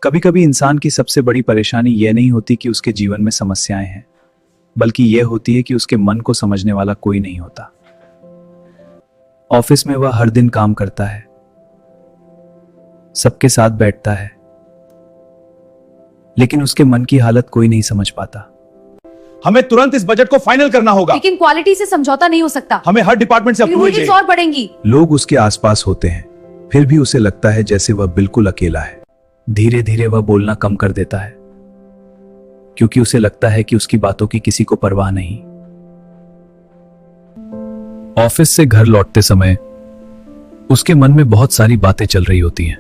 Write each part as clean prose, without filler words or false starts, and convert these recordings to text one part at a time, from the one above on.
कभी कभी इंसान की सबसे बड़ी परेशानी यह नहीं होती कि उसके जीवन में समस्याएं हैं, बल्कि यह होती है कि उसके मन को समझने वाला कोई नहीं होता। ऑफिस में वह हर दिन काम करता है, सबके साथ बैठता है, लेकिन उसके मन की हालत कोई नहीं समझ पाता। हमें तुरंत इस बजट को फाइनल करना होगा। लेकिन क्वालिटी से समझौता नहीं हो सकता। हमें हर डिपार्टमेंट से अप्रूवल चाहिए। और बढ़ेंगी। लोग उसके आसपास होते हैं, फिर भी उसे लगता है जैसे वह बिल्कुल अकेला है। धीरे धीरे वह बोलना कम कर देता है, क्योंकि उसे लगता है कि उसकी बातों की किसी को परवाह नहीं। ऑफिस से घर लौटते समय उसके मन में बहुत सारी बातें चल रही होती हैं।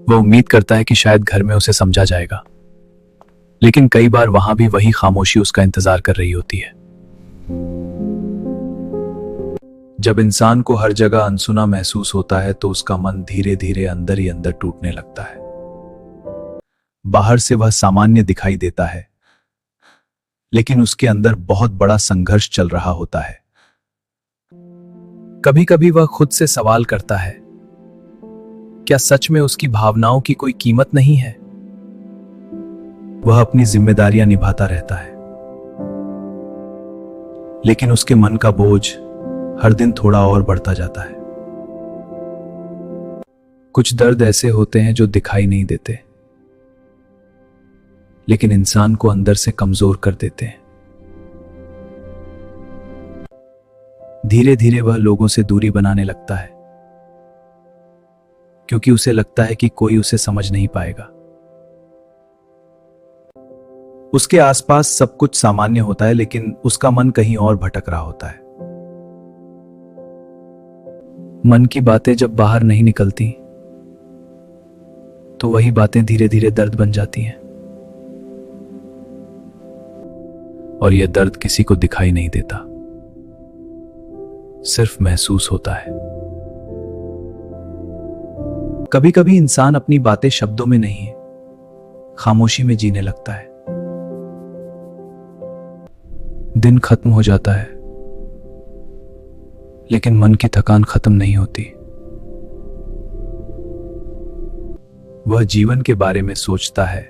वह उम्मीद करता है कि शायद घर में उसे समझा जाएगा, लेकिन कई बार वहां भी वही खामोशी उसका इंतजार कर रही होती है। जब इंसान को हर जगह अनसुना महसूस होता है तो उसका मन धीरे धीरे अंदर ही अंदर टूटने लगता है। बाहर से वह सामान्य दिखाई देता है, लेकिन उसके अंदर बहुत बड़ा संघर्ष चल रहा होता है। कभी कभी वह खुद से सवाल करता है, क्या सच में उसकी भावनाओं की कोई कीमत नहीं है? वह अपनी जिम्मेदारियां निभाता रहता है, लेकिन उसके मन का बोझ हर दिन थोड़ा और बढ़ता जाता है। कुछ दर्द ऐसे होते हैं जो दिखाई नहीं देते, लेकिन इंसान को अंदर से कमजोर कर देते हैं। धीरे धीरे वह लोगों से दूरी बनाने लगता है, क्योंकि उसे लगता है कि कोई उसे समझ नहीं पाएगा। उसके आसपास सब कुछ सामान्य होता है, लेकिन उसका मन कहीं और भटक रहा होता है। मन की बातें जब बाहर नहीं निकलती तो वही बातें धीरे धीरे दर्द बन जाती हैं, और यह दर्द किसी को दिखाई नहीं देता, सिर्फ महसूस होता है। कभी कभी इंसान अपनी बातें शब्दों में नहीं, खामोशी में जीने लगता है। दिन खत्म हो जाता है, लेकिन मन की थकान खत्म नहीं होती। वह जीवन के बारे में सोचता है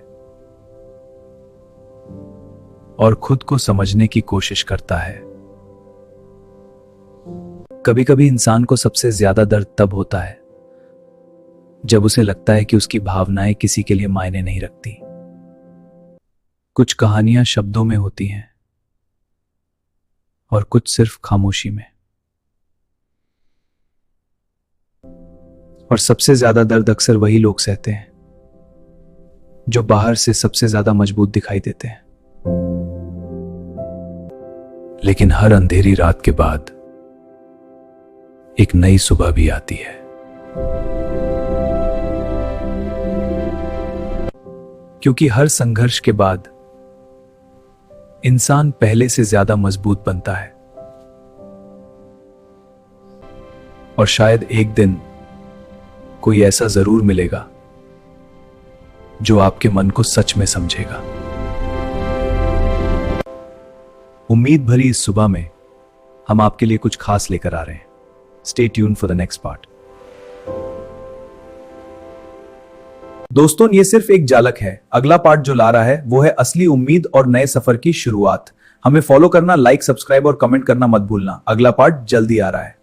और खुद को समझने की कोशिश करता है। कभी कभी इंसान को सबसे ज्यादा दर्द तब होता है जब उसे लगता है कि उसकी भावनाएं किसी के लिए मायने नहीं रखती। कुछ कहानियां शब्दों में होती हैं और कुछ सिर्फ खामोशी में। और सबसे ज्यादा दर्द अक्सर वही लोग सहते हैं जो बाहर से सबसे ज्यादा मजबूत दिखाई देते हैं, लेकिन हर अंधेरी रात के बाद एक नई सुबह भी आती है। क्योंकि हर संघर्ष के बाद इंसान पहले से ज्यादा मजबूत बनता है, और शायद एक दिन कोई ऐसा जरूर मिलेगा जो आपके मन को सच में समझेगा। उम्मीद भरी इस सुबह में हम आपके लिए कुछ खास लेकर आ रहे हैं। Stay tune for the next part. दोस्तों, ये सिर्फ एक झलक है। अगला पार्ट जो ला रहा है वो है असली उम्मीद और नए सफर की शुरुआत। हमें फॉलो करना, लाइक, सब्सक्राइब और कमेंट करना मत भूलना। अगला पार्ट जल्दी आ रहा है।